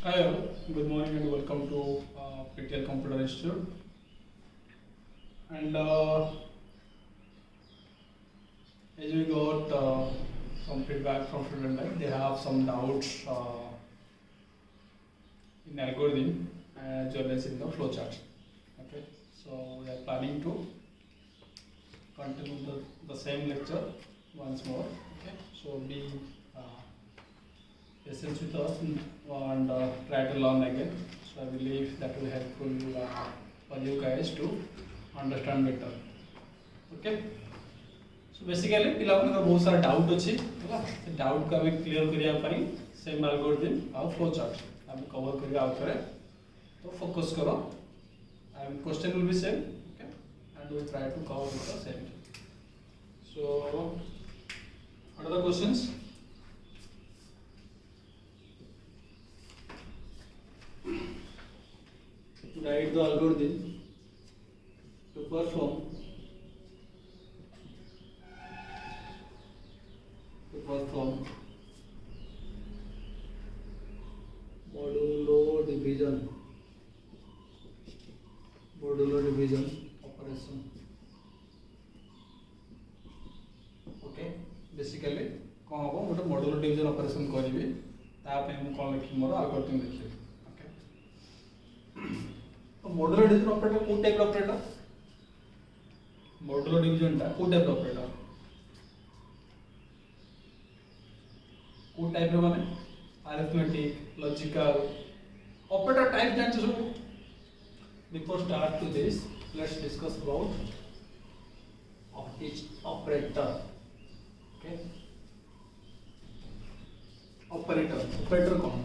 Hi all, good morning and welcome to PTL Computer Institute. And as we got some feedback from students, like they have some doubts in algorithm as well as in the flowchart. Okay, so we are planning to continue the same lecture once more. Okay, so be patient with us and try to learn again. So I believe that will helpful for you guys to understand better. Okay. So basically ପିଲାମାନଙ୍କର ବହୁତ ସାରା doubt ଅଛି ହେଲା ସେ ଡାଉଟ୍କୁ ଆମେ clear କରିବା ପାଇଁ same algorithm ଆଉ flow chart ଆମେ କଭର କରିବା ଆଉ ଥରେ ତ ଫୋକସ୍ କର and question will be same, okay, and we will try to cover with the same. So what are the questions? Write the algorithm to perform modulo division operation. Okay, basically कौन हम गोटे modular division operation करी कौन लिखी मोर आलगोरिथम लिखी. Okay, तो modular division operator को type operator modular division टा को टाइप ऑपरेटर को टाइप रे माने अरिथमेटिक लॉजिकल ऑपरेटर टाइप जानते सब. Before start to this, let's discuss about each operator. Okay, operator कौन?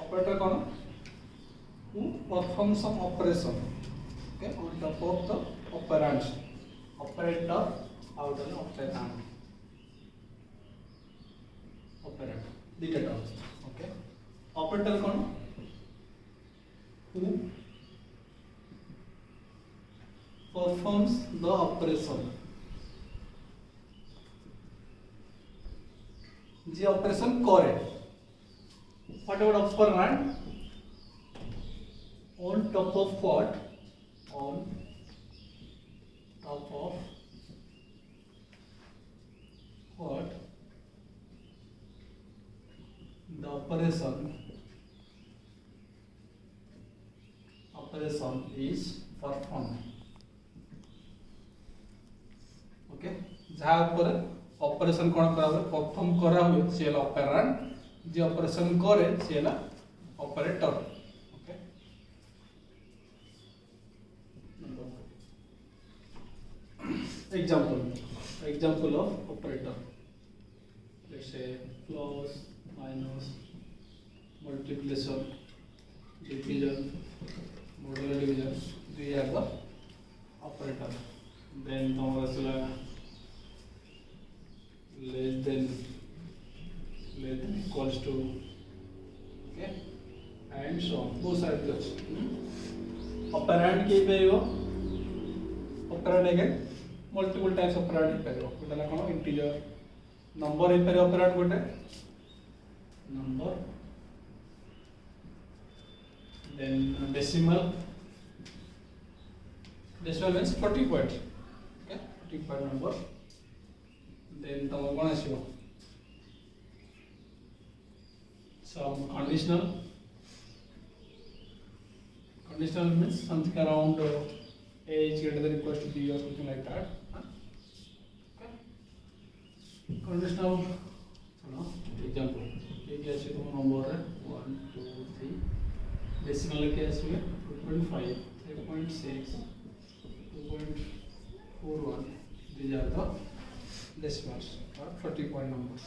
Operator कौन? Who perform some operation, okay, on top of the operands. Operator out of operand. Operand दिखे term. Okay, operator कौन? Who performs the operation. जी operation करे. What about operand? On top of what? On top of what? The operation is performed. Okay, जहाँ ऊपर operation कौन करा हुए perform करा हुए से है ऑपरेंड, जो ऑपरेशन करे से है operator. Okay, example of operator, let's say plus, minus, multiplication, division, modular division. These are the operator. Then less than equals to, okay, and so on. Both sides plus. Operand के पे यो operand again multiple types of operand पे यो. कोटा ना कौन integer number पे operand कोटे number, then decimal means 40 point. Okay, 40 point number. Then तमो कौन आसियो some conditional means something around a is greater than equals to b or something like that. Okay, conditional example एक ऐसे तो number है 1 2 3 decimal के ऐसे में 2.5 3.6 2.41. these are the decimals or 40 point numbers.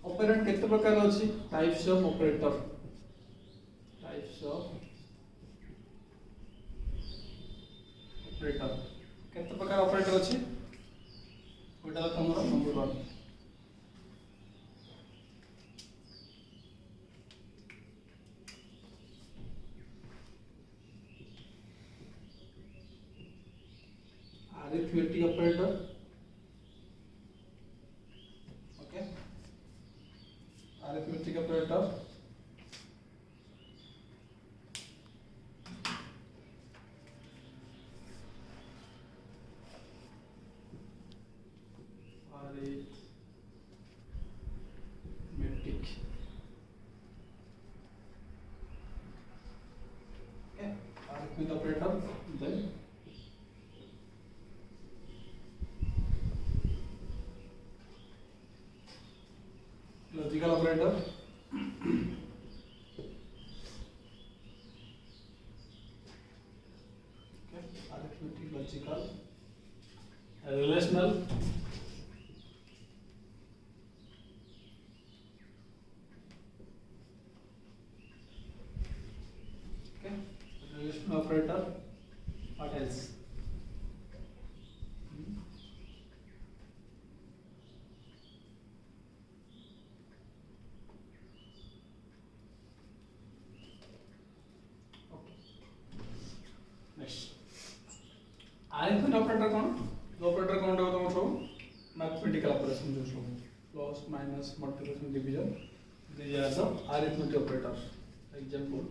Operand कितने प्रकार अछि? टाइप्स ऑफ ऑपरेटर कितने प्रकार ऑपरेटर अछि? ओटा तमरो number 1. arithmetic operator. Okay, arithmetic operator. Arithmetic. Okay, arithmetic operator. Then logical operator. Okay, arithmetic, logical, relational. Okay, relational operator. What else? Next, arithmetic operator कौन? जो operator कौन होता है वो mathematical operation जो सब plus minus multiplication division. These are the arithmetic operators. Example: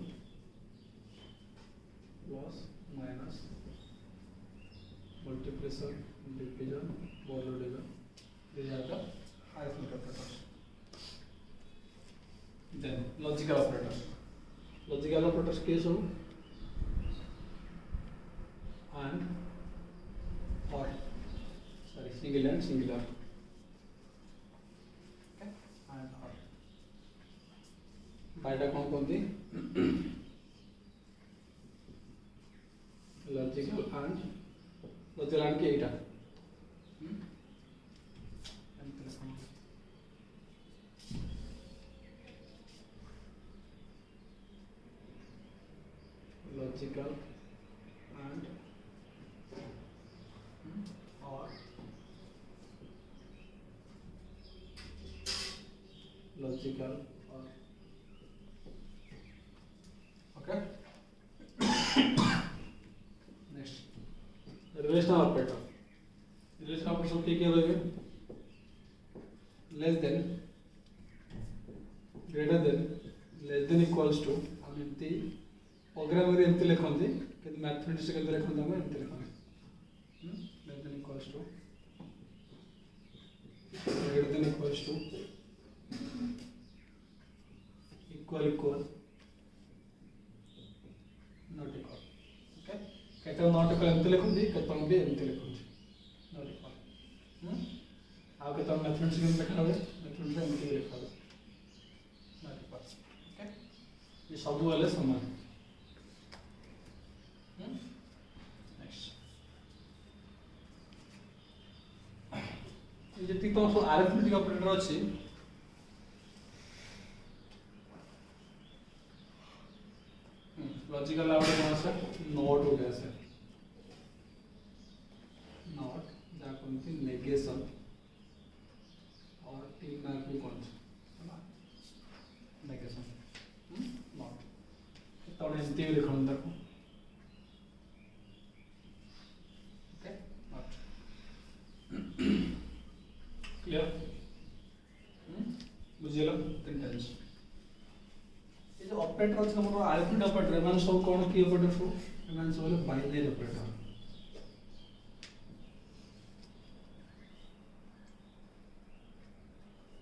plus minus multiplication division borrow division. These are the arithmetic operators. Then logical operators. Logical operators case हो and or sorry single and singular. Okay, and or बायटा कौन कौन थी? Logical and के एटा logical and or logical or okay. Next, relational operator. Relational operator क्या होगा? Less than, greater than, less than equals to हम इतनी programme में इतने लिखोंगे कि मैथमेटिक्स के अंदर लिखोंगे हम इतने लिखोंगे less than equals to, greater than equals to, equal equal, not equal. Okay, कहते हैं not equal इतने लिखोंगे कहते हैं भी इतने लिखोंगे not equal. आप कहते हैं मैथमेटिक्स के अंदर लिखा हुआ है मैथमेटिक्स में इतने लिखा हुआ है not equal. Okay, ये सब वाले समान. जी तो arithmetic operator अच्छी लॉजिकल आउट कौन सा नॉट हो गया सर नॉट जाको नेगेशन और तीन मार्क भी कौन सा नेगेशन नॉट तो एमती भी लिखो अंदर को ओके नॉट क्लियर बुझिलो तीन टाइम्स ये जो ऑपरेटर ଅଛି ଆମର ଆଲଫାବେଟ୍ ଅପରେଟର ଏମାନେ ସବୁ କଣ କି ଅପରେଟର ସବୁ ଏମାନେ ସବୁ ହେଲେ ବାଇନାରୀ ଅପରେଟର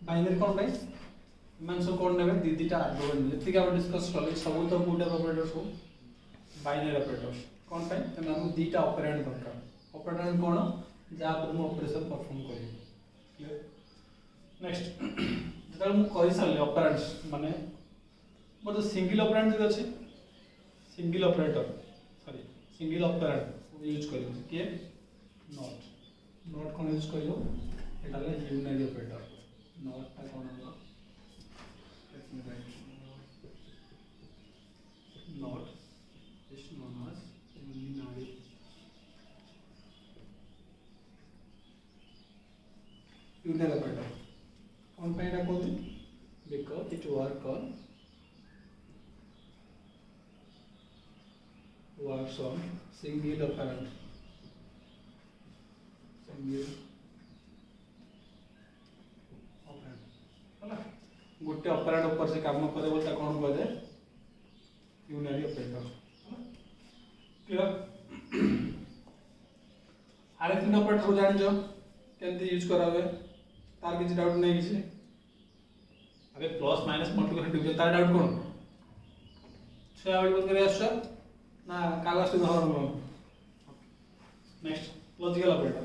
ବାଇନାରୀ କଣ ପାଇଁ ଏମାନେ ସବୁ କଣ ନେବେ ଦି ଦିଟା ଆର୍ଗୁମେଣ୍ଟ ଯେତିକି ଆମେ ଡିସ୍କସ କଲେ ସବୁ ତ କୋଉଟା ଅପରେଟର ସବୁ ବାଇନାରୀ ଅପରେଟର କଣ ପାଇଁ ତମେ ଆମକୁ ଦିଟା ଅପରେଣ୍ଡ ଦରକାର ଅପରେଣ୍ଡ କଣ ଯାହା ଉପରେ ମୁଁ ଅପରେସନ परफॉर्म କରିବି କ୍ଲିୟର नेक्स्ट ଯେତେବେଳେ ମୁଁ କହି ସାରିଲି ଅପରେଣ୍ଡ ମାନେ वो जो सिंगल ऑपरेंड जो अच्छे single operator sorry single operand use करियो के नॉट नॉट कोन यूज करियो एटा ले यूनारी ऑपरेटर नॉट ता कोन हो let me write not is known as unary unary operator कौन पे एटा कोन because it work on works on single operand ये ऑपरेंड हला गोटे ऑपरेंड ऊपर से काम करे बोलता कौन कहते यूनियरी ऑपरेटर क्लियर आरे तीन ऑपरेटर को जान जो केमती यूज करा हुए तार किसी डाउट नहीं किसी अबे प्लस माइनस मल्टीप्लिकेशन डिवीजन तार डाउट कौन से आउट बोल करे आछो ना कागज से धरन लो नेक्स्ट लॉजिकल ऑपरेटर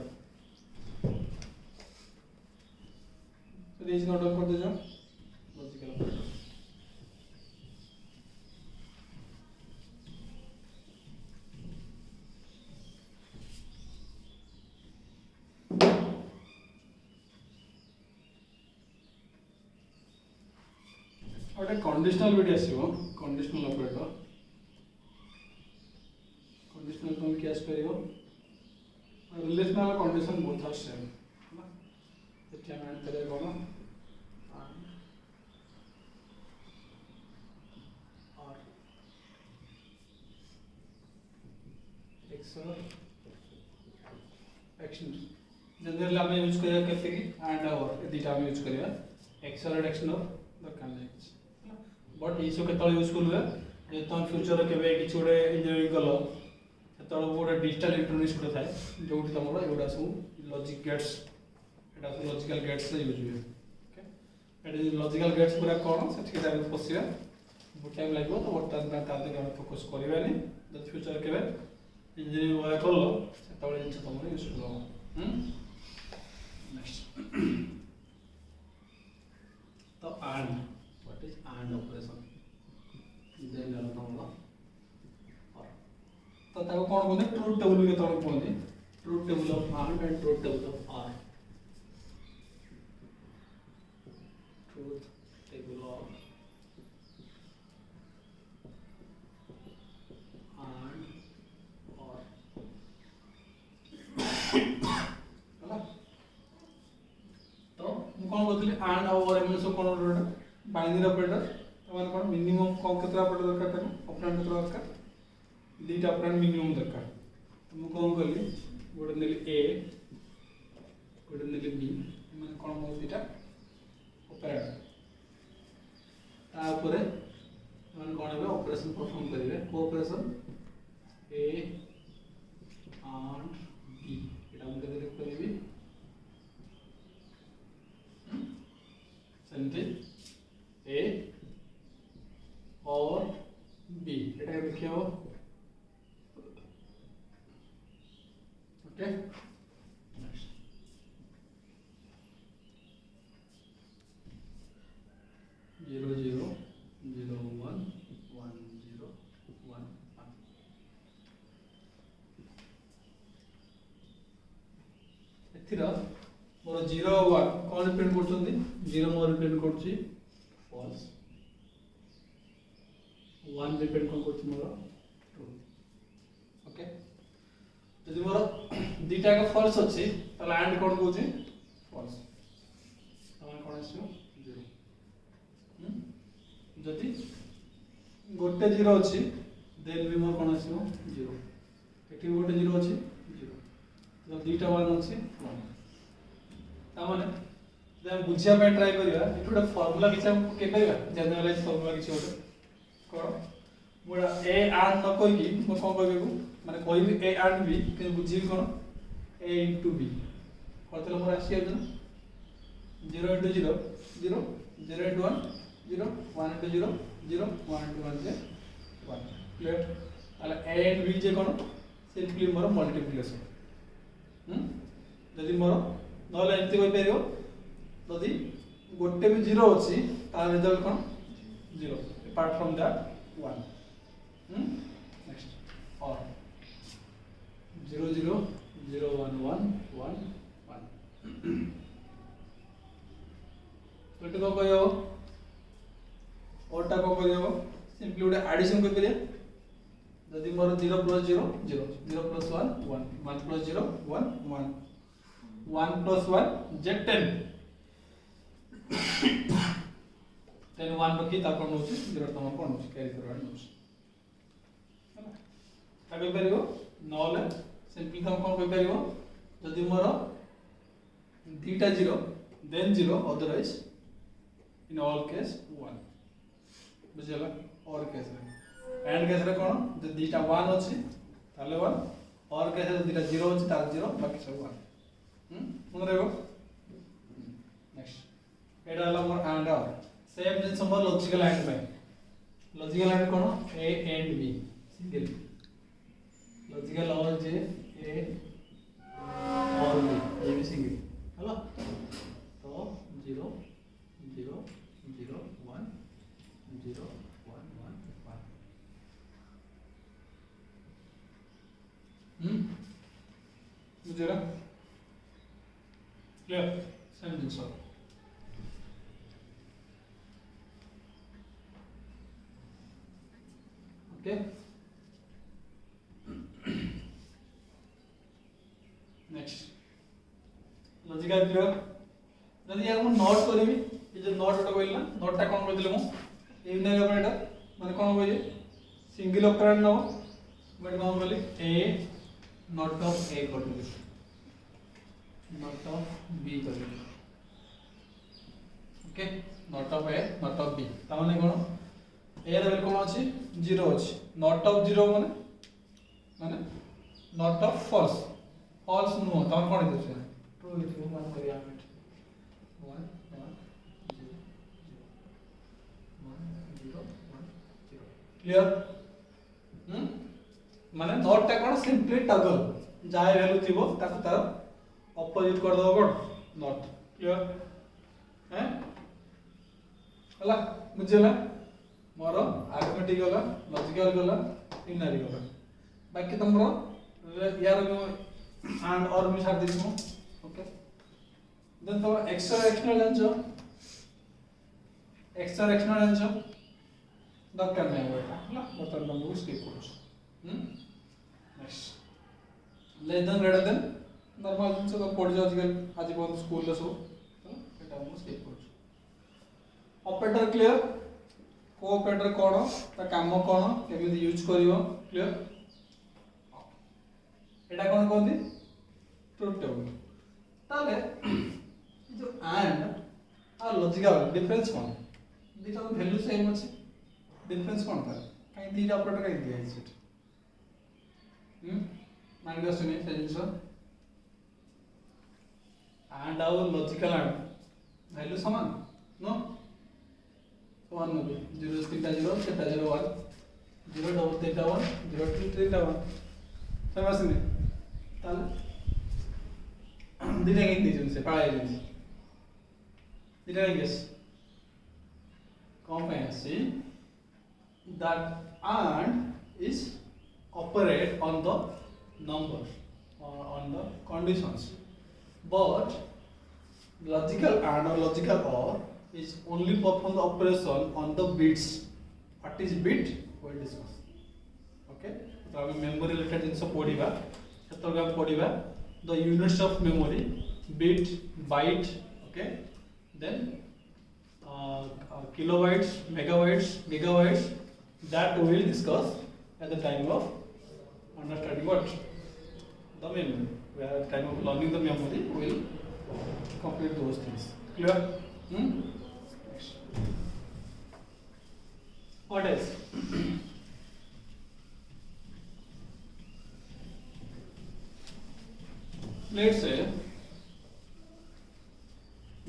तो दिस नोट डाउन कर दे जो लॉजिकल ऑपरेटर और कंडीशनल बिट आसीबो कंडीशनल ऑपरेटर कंडीशनल तुम कैश करियो relational condition both are same है ना एठी हम ऐड करे कोन और एक्सर एक्शन जनरली हम यूज करिया करते कि एंड और एदिटा हम यूज करिया एक्सर एंड एक्शन और दरकार नहीं बट ये सब केतल यूजफुल हुए जे तुम फ्यूचर केबे किछ गोटे इंजीनियरिंग कलो सेतल गोटे डिजिटल इलेक्ट्रॉनिक्स गोटे थाए जोटी तुमरो एगुडा सब लॉजिक गेट्स एटा सब लॉजिकल गेट्स यूज हुए ओके एटा लॉजिकल गेट्स पूरा कोन सेठी टाइम पसिया बहुत टाइम लागो तो वर्तमान में ताते हम फोकस करबानी जब फ्यूचर केबे इंजीनियरिंग वाला करलो सेतल जिंस तुमरो यूजफुल हो नेक्स्ट तो and what is AND operation then और तो ताको कोन बोलते ट्रूथ टेबल के तौर बोलते truth table of AND and truth table of OR truth table of AND OR होला तो मु कोन बोलते AND और एमन सब कोन बाइनरी ऑपरेटर तमान कोन मिनिमम कम केतरा ऑपरेटर दरकार ताको ऑपरेंड केतरा दरकार दीटा ऑपरेंड मिनिमम दरकार तो मु कोन करली गोटे नेली ए गोटे नेली बी माने कोन मो दीटा ऑपरेंड ता ऊपर माने कोन हे ऑपरेशन परफॉर्म करिवे कोऑपरेशन ए एंड बी एटा हम केते लिख करबी सेंटे A और B एटा लिखियो ओके नेक्स्ट 0 0 0 1 1 0 1 1 एथिरा मोर 0 1 कोन रिप्रेजेंट करछोंदी 0 मोर रिप्रेजेंट करछि false 1 डिपेंड कोन करछ मोर ट्रू ओके जदि मोर दीटा का false अछि तला एंड कोन कहूछि false तमन कोन आछियो 0 जदि गोटे 0 अछि देन भी मोर कोन आछियो 0 एठी गोटे 0 अछि 0 तो दीटा 1 अछि 1 तामाने जब बुझिया पे ट्राई करिया एठुडा फार्मूला किछ हम के करिया जनरलाइज फार्मूला किछ होते कोन मोरा ए एंड न कोइ की म कोन कहबेगु माने कोइ भी ए एंड बी के बुझी कोन ए इनटू बी करतले मोर आसी आजन 0 into 0 0 0 into 1 0 1 into 0 0 1 into 1 जे 1 क्लियर ताले ए एंड बी जे कोन सिंपली मोर मल्टीप्लिकेशन जदि मोर नले एंती कोइ पेरियो यदि गोटे भी 0 अछि तार result cone 0 apart from that 1 next और 0 0 0 1 1 1 1 तो को कहियो ओटा को कहियो सिंपली उडे एडिशन को करिया यदि मोर 0 plus 0 0 0 plus 1 1 1 plus 0 1 1 1 plus 1 जे 10 10 1 रखी तापर नोछि 0 तम कोन नोछि कैरी करवाड नोछि हला ताबे परिगो नले सिंपली तम कोन कहि परिगो जदि मोर Theta 0, then 0, otherwise in all case 1. बुझला और केस रे एंड केस रे कोन जे दीटा 1 अछि ताले 1 और केस रे दीटा 0 अछि ताले 0 बाकी सब 1 मन रहबो नेक्स्ट एडा हला मोर एंड और सेम जिंस मोर लॉजिकल एंड में लॉजिकल एंड कोन A and B single logical और जे ए और बी ये भी सिंगल हला तो 0 0 0 1 0 1 1 1 मुझे ना क्लियर सेम जिंस ओके नेक्स्ट लॉजिकल क्लियर जदि यार मु नोट करबी ये जो नोट उटा कहला नोट ता कोन कहदिले मु यूनियन ऑपरेटर माने कोन कहजे सिंगल ऑपरेटर नो बट कोन कहली ए नॉट ऑफ ए करदिले नॉट ऑफ बी करदिले okay not of A not of B ता माने कोन ए रे कोन अछि 0 अछि नॉट ऑफ 0 माने माने नॉट ऑफ फॉल्स फॉल्स नो ता कोन दिस ट्रू लिखो मान करिया 1 क्लियर माने नॉट टा कोन सिंपली टगल जाय वैल्यू थिबो ताको तार ऑपोजिट कर दो कोन नॉट क्लियर हैं हला बुझला मोर अरिथमेटिक गला लॉजिकल गला यूनियनरी गला बाकी तमरो यार एंड और मी छाड़ दिसमु ओके देन तो एक्स्ट्रा एक्सटर्नल जानछो एक्स्ट्रा एक्सटर्नल जानछो दरकार नहीं होगा हला बतन नंबर स्किप करो next less than greater than normal जिंस तो पढ़ जाओ आजकल आज बहुत स्कूल ले सब एटा हम स्किप करो ऑपरेटर क्लियर को ऑपरेटर कोन ता काम कोन केमिति यूज करियो क्लियर एटा कोन कोंदी ट्रुथ टेबल ताले जो एंड और लॉजिकल डिफरेंस कोन दिटा वैल्यू सेम अछि डिफरेंस कोन था काई दीटा ऑपरेटर काई दिया है सेट मान गयो सुनी sense and our logical and value समान नो समान नो 0 theta 0 theta 0 1 0 double theta 1 0 2 theta 1 समझ में ताले दीटा काई दिजन से पाए जिन दीटा काई guess competency that and is operate on the number or on the conditions but logical and or logical or is only perform the operation on the bits what is bit we discuss okay तो हम memory related जिन सब पढ़िबा सेतोगा पढ़िबा the units of memory bit byte okay then kilobytes, megabytes, gigabytes that we will discuss at the time of understanding what the memory. Where at the time of learning the memory, we will complete those things. Clear? Next. What else? Let's say,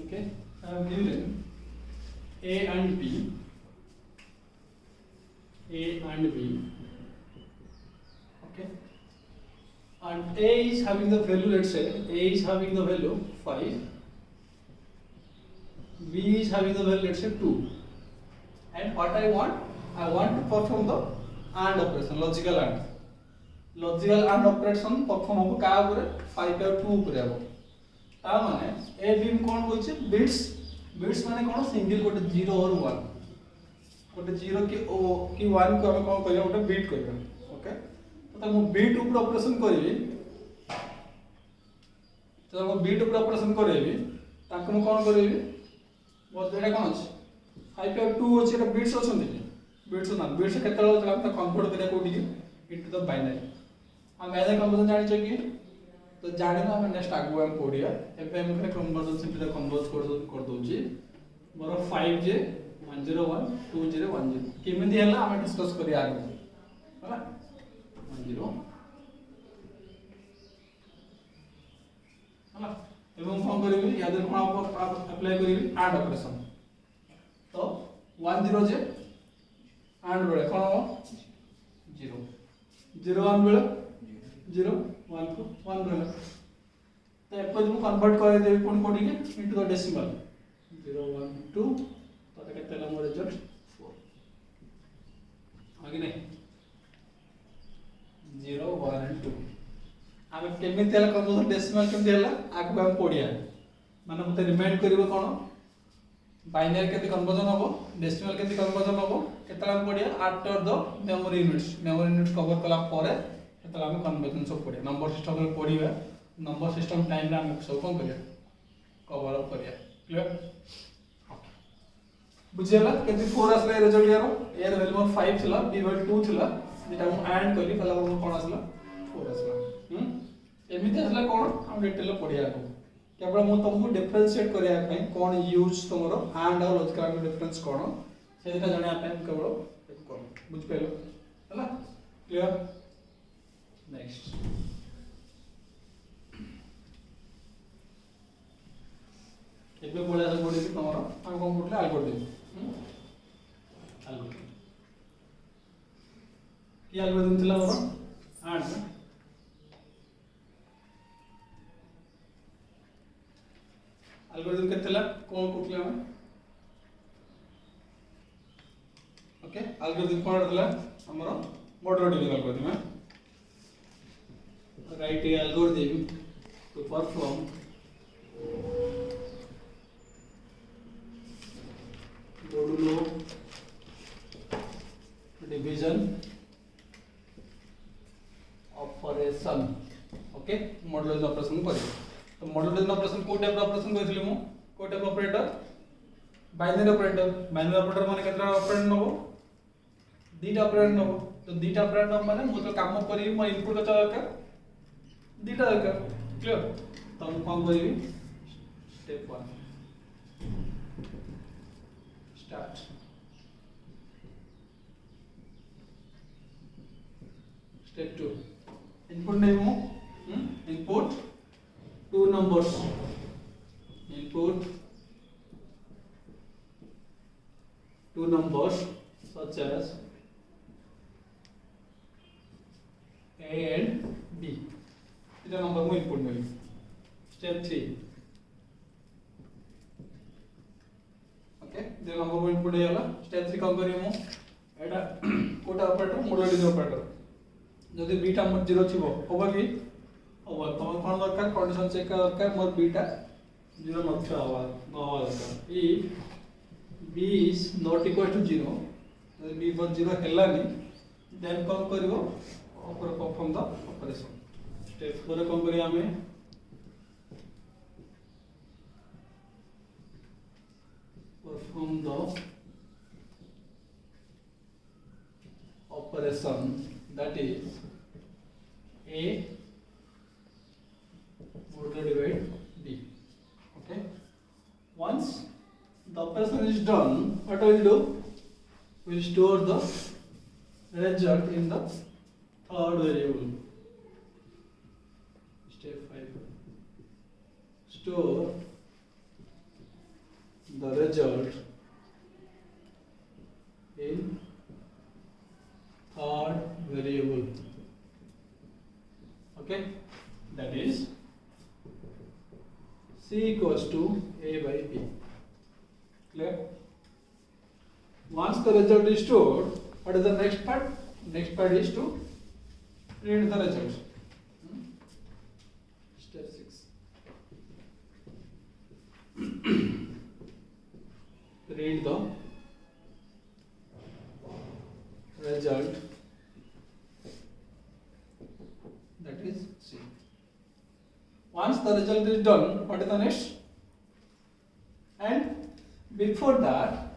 okay, I have given A and B, okay, and A is having the value, let's say A is having the value 5, B is having the value, let's say 2, and what I want to perform the AND operation, logical AND operation perform होबो का ऊपर 5 और 2 ऊपर आबो ता माने A B कोन होइछ bits माने कोन सिंगल गोटे 0 और 1 गोटे 0 की 1 को हम कोन करिया गोटे बीट करिया ओके तो हम बीट ऊपर ऑपरेशन करिवे तो हम बीट ऊपर ऑपरेशन करिवे ताको हम कोन करिवे बस एटा कोन अछि 5 और 2 अछि एटा बिट्स अछन बिट्स ना बिट्स केतला होतला हम कन्वर्ट करिया कोठी इनटू द बाइनरी हम एज कन्वर्जन जानि छ कि तो तो जाने ना हम नेक्स्ट आगु हम पढ़िया एबे हम के कन्वर्जन सिंपल कन्वर्ज कर दोची मोर 5j 101 2010 केमिति हला हम डिस्कस करिया आगु हला 10 हला एवं फोन करिवि या कोन अप्लाई करिवि ऐड ऑपरेशन तो 10 जे ऐड बेले कोन हो 0 0 1 बेले 0 1 को 1 बेले तो एपज मु कन्वर्ट कर देबी कोन कोडी के इनटू द डेसिमल 0 1 2 तो केते ला मोर रिजल्ट 4 आगे नहीं 0 1 and 2 आमे केमिति हला कन्वर्जन डेसिमल केमिति हला आगु हम पढिया माने मते रिमाइंड करिवो कोन बाइनरी केते कन्वर्जन होबो डेसिमल केते कन्वर्जन होबो केतला हम पढिया after the memory units cover कला परे केतला हम कन्वर्जन सब पढिया नंबर सिस्टम रे पढिबा नंबर सिस्टम टाइम रे हम सब कोन करिया कवर अप करिया क्लियर बुझेला केते 4 आसला रिजल्ट यारो यार वैल्यू मोर 5 थिला b बाय 2 थिला जेटा हम ऐड करली कला कोन आसला 4 आसला एमिति आसला कोन हम डिटेल पढिया को केवल मु तुमको डिफरेंशिएट करिया पय कोन यूज तुमरो एंड और लॉजिकल डिफरेंस कोन सेटा जणिया पय केवल कोन बुझ पेलो हला क्लियर नेक्स्ट एबे बोला से बोली तुमरो हम कोन बोलले एल्गोरिथम एल्गोरिथम की एल्गोरिथम थिला मोर एंड एल्गोरिथम केतेला कोन कोटला हम ओके एल्गोरिथम कोन रहला हमरो मॉडल डिवीजन एल्गोरिथम है right algorithm to perform modulo division operation okay model division operation करी तो मॉडल डिवीजन ऑपरेशन को टाइप ऑपरेशन कइसली मु को टाइप ऑपरेटर बाइनरी ऑपरेटर माने केतना ऑपरेटर नबो दीटा ऑपरेटर नबो तो दीटा ऑपरेटर माने मु तो काम करी म इनपुट कता दरकार दीटा दरकार क्लियर तो हम काम करी स्टेप 1 स्टार्ट स्टेप 2 इनपुट नहीं मु input two numbers input two numbers such as a and b इधर नंबर में इनपुट में स्टेप 3 ओके इधर नंबर में इनपुट है वाला स्टेप 3 काम करियो मु एटा कोटा ऑपरेटर मॉडल डिवीजन ऑपरेटर जदी बीटा मत 0 थिबो होबा कि और तमन कोन दरकार कंडीशन चेक दरकार मोर बीटा 0 नथ हवा दरकार if b is not equal to 0 तो b पर 0 हेला नि देन कोन करिवो ऊपर परफॉर्म द ऑपरेशन स्टेप 4 कोन करिया हमें perform the operation that is a modulo divide b okay once the operation is done what we will do we will store the result in the third variable step 5 store the result in third variable okay that is C equals to A by B. Clear? Once the result is stored, what is the next part? Next part is to print the result. Step 6. Print the result. That is C. Once the result is done, what is the next? And before that,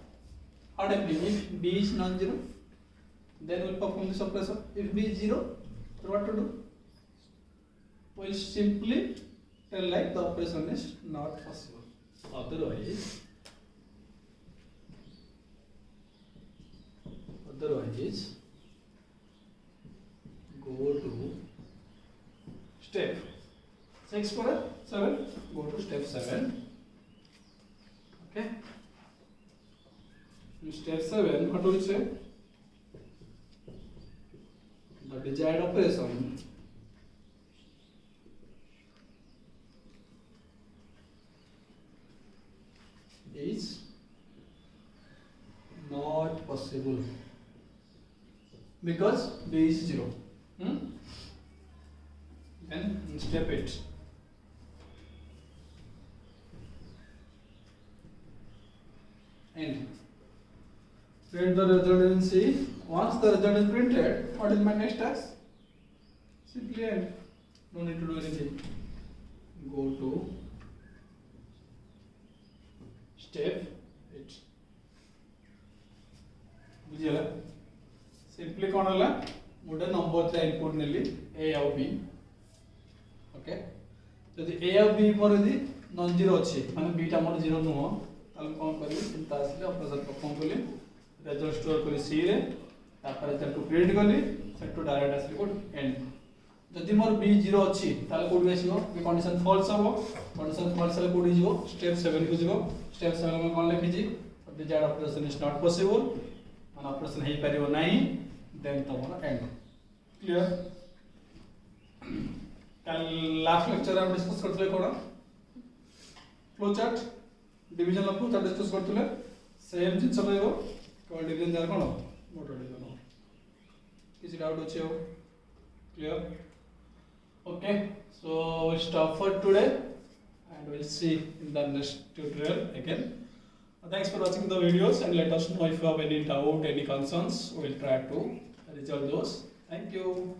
what happens if b is non-zero? Then we'll perform this operation. If b is 0, then what to do? we'll simply tell like the operation is not possible. Otherwise, go to step 6 for 7. Go to step 7. Okay. In step 7, what will you say? The desired operation is not possible because B is 0. Then in step 8, and print the result in C. Once the result is printed, what is my next task? Simply end. No need to do anything. Go to step 8. बुझीगला simply कौन होला मोटे number ता input Nelly a और b okay जदि a और b पर यदि non zero अछि माने b टा मोर जीरो नुह ताले कोन करली चिंता आसले ऑपरेशन परफॉर्म करली रिजल्ट स्टोर करली c रे तापर ताकू प्रिंट करली सेटू डायरेक्ट आसले कोड एंड जदि मोर b जीरो अछि ताले कोड आसीबो बी कंडीशन फॉल्स हबो कंडीशन फॉल्स ले कोड हिजबो स्टेप 7 को जिवो स्टेप 7 में कोन लिखि जी desired operation is not possible an operation है परिवो नहीं then तमोर एंड क्लियर कल लास्ट लेक्चर हम डिस्कस करथले कोन flow chart division of flow chart discuss करथले सेम जिंस रहइबो कोन डिवीजन जार कोन मोटर डिवीजन किसी डाउट अछि हो clear okay so we'll stop for today and we'll see in the next tutorial again. Thanks for watching the videos and let us know if you have any doubt, any concerns. We will try to resolve those. Thank you.